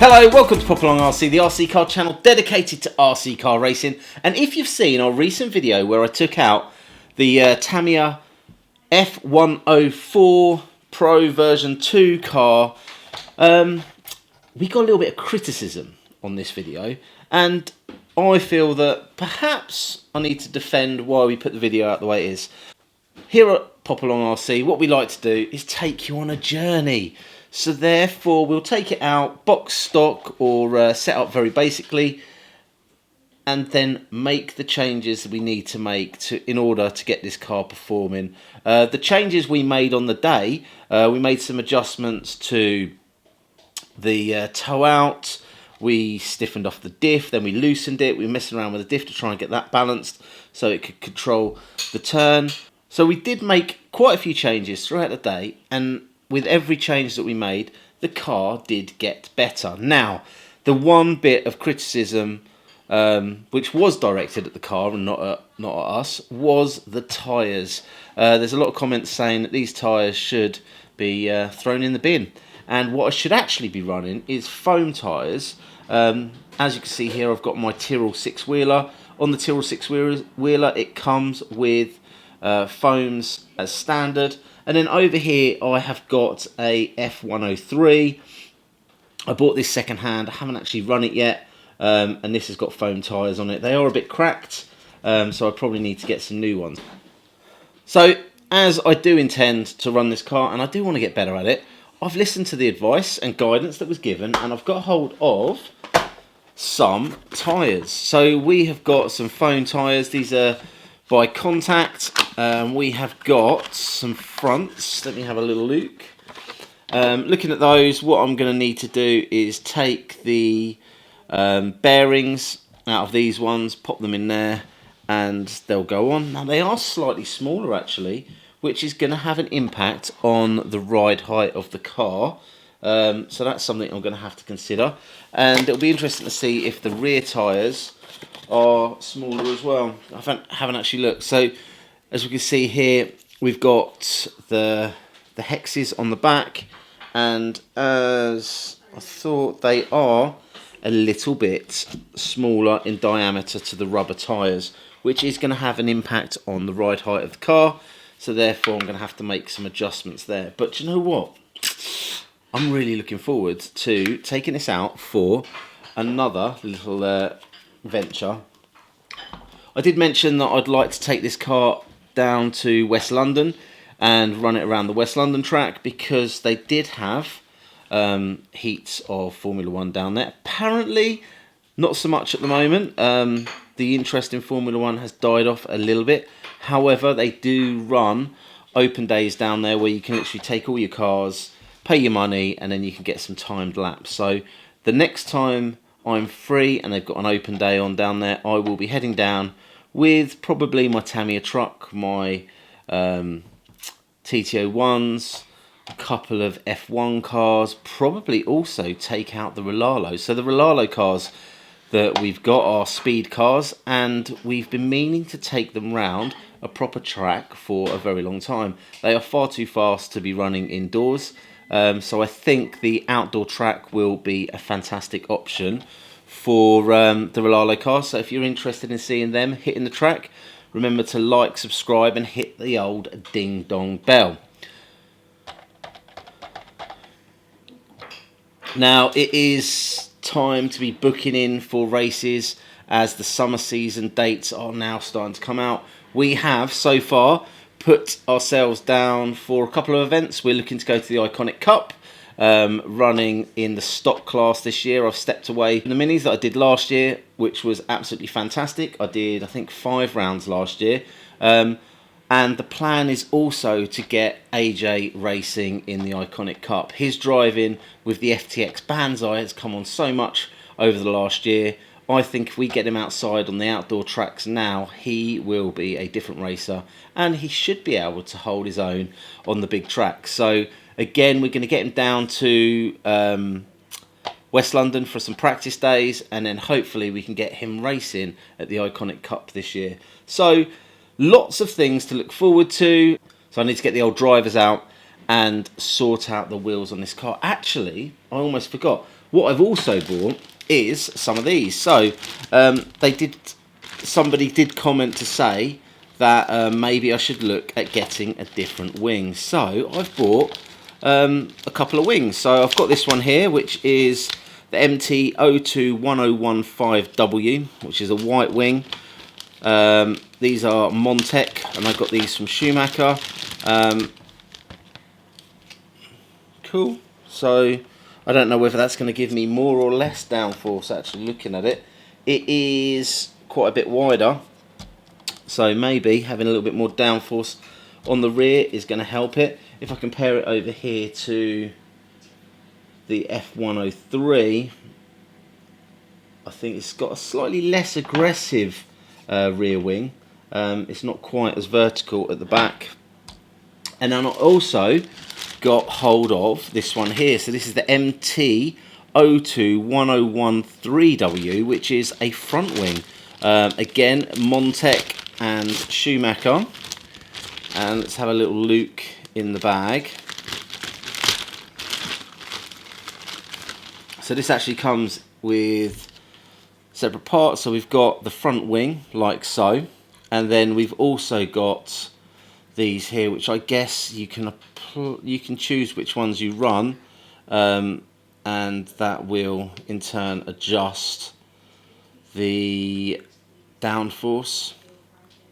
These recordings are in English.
Hello, welcome to Popalong RC, the RC car channel dedicated to RC car racing. And if you've seen our recent video where I took out the Tamiya F1 Pro version 2 car, we got a little bit of criticism on this video, and I feel that perhaps I need to defend why we put the video out the way it is. Here at Popalong RC, what we like to do is take you on a journey. So therefore, we'll take it out box stock or set up very basically, and then make the changes we need to make in order to get this car performing. The changes we made on the day, we made some adjustments to the toe out. We stiffened off the diff, then we loosened it. We messed around with the diff to try and get that balanced so it could control the turn. So we did make quite a few changes throughout the day, and with every change that we made, the car did get better. Now, the one bit of criticism which was directed at the car and not at us was the tyres. There's a lot of comments saying that these tyres should be thrown in the bin. And what I should actually be running is foam tyres. As you can see here, I've got my Tyrrell 6-wheeler. On the Tyrrell 6-wheeler, it comes with foams as standard. And then over here, I have got a F103. I bought this second hand. I haven't actually run it yet. And this has got foam tyres on it. They are a bit cracked, so I probably need to get some new ones. So, as I do intend to run this car, and I do want to get better at it, I've listened to the advice and guidance that was given, and I've got hold of some tyres. So we have got some foam tyres. These are by Contact. We have got some fronts. Let me have a little look. Looking at those, what I'm going to need to do is take the bearings out of these ones, pop them in there, and they'll go on. Now they are slightly smaller actually, which is going to have an impact on the ride height of the car. So that's something I'm going to have to consider. And it'll be interesting to see if the rear tyres are smaller as well. I haven't actually looked. So as we can see here, we've got the hexes on the back, and as I thought, they are a little bit smaller in diameter to the rubber tyres, which is going to have an impact on the ride height of the car. So therefore, I'm going to have to make some adjustments there. But you know what? I'm really looking forward to taking this out for another little venture. I did mention that I'd like to take this car down to West London and run it around the West London track, because they did have heats of Formula 1 down there. Apparently, not so much at the moment. The interest in Formula 1 has died off a little bit. However, they do run open days down there where you can literally take all your cars, pay your money, and then you can get some timed laps. So the next time I'm free and they've got an open day on down there, I will be heading down with probably my Tamiya truck, my TT01s, a couple of F1 cars, probably also take out the Rolalo. So the Rolalo cars that we've got are speed cars, and we've been meaning to take them round a proper track for a very long time. They are far too fast to be running indoors, so I think the outdoor track will be a fantastic option for the Rolalo cars. So if you're interested in seeing them hitting the track, remember to like, subscribe, and hit the old ding dong bell. Now it is time to be booking in for races, as the summer season dates are now starting to come out. We have so far put ourselves down for a couple of events. We're looking to go to the Iconic Cup, running in the stock class this year. I've stepped away from the minis that I did last year, which was absolutely fantastic. I did, I think, 5 rounds last year. And the plan is also to get AJ racing in the Iconic Cup. His driving with the FTX Banzai has come on so much over the last year. I think if we get him outside on the outdoor tracks now, he will be a different racer, and he should be able to hold his own on the big tracks. So again, we're going to get him down to West London for some practice days, and then hopefully we can get him racing at the Iconic Cup this year. So lots of things to look forward to. So I need to get the old drivers out and sort out the wheels on this car. Actually, I almost forgot. What I've also bought is some of these. So somebody did comment to say that maybe I should look at getting a different wing. So I've bought a couple of wings. So I've got this one here, which is the MT021015W, which is a white wing. These are Montec, and I got these from Schumacher. Cool. So I don't know whether that's going to give me more or less downforce. Actually, looking at it, it is quite a bit wider, so maybe having a little bit more downforce on the rear is going to help it. If I compare it over here to the F103, I think it's got a slightly less aggressive rear wing. It's not quite as vertical at the back. And then I also got hold of this one here. So this is the MT021013W, which is a front wing. Again, Montec and Schumacher. And let's have a little look in the bag. So this actually comes with separate parts. So we've got the front wing, like so, and then we've also got these here, which I guess you can choose which ones you run, and that will in turn adjust the downforce.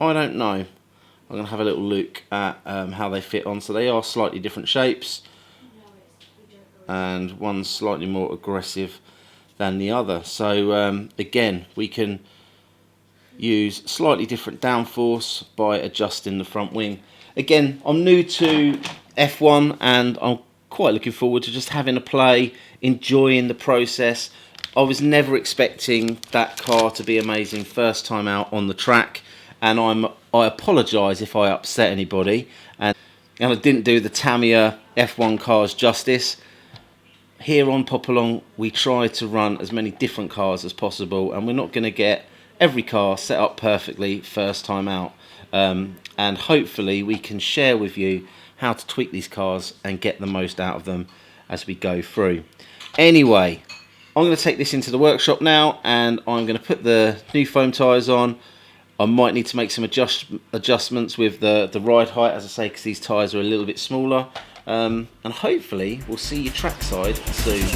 I don't know. I'm going to have a little look at how they fit on. So they are slightly different shapes, and one's slightly more aggressive than the other. So again, we can use slightly different downforce by adjusting the front wing. Again, I'm new to F1 and I'm quite looking forward to just having a play, enjoying the process. I was never expecting that car to be amazing first time out on the track, and I apologise if I upset anybody, and I didn't do the Tamiya F1 cars justice. Here on Popalong, we try to run as many different cars as possible, and we're not going to get every car set up perfectly first time out. And hopefully we can share with you how to tweak these cars and get the most out of them as we go through. Anyway, I'm going to take this into the workshop now, and I'm going to put the new foam tyres on. I might need to make some adjustments with the ride height, as I say, because these tyres are a little bit smaller. And hopefully we'll see you trackside soon.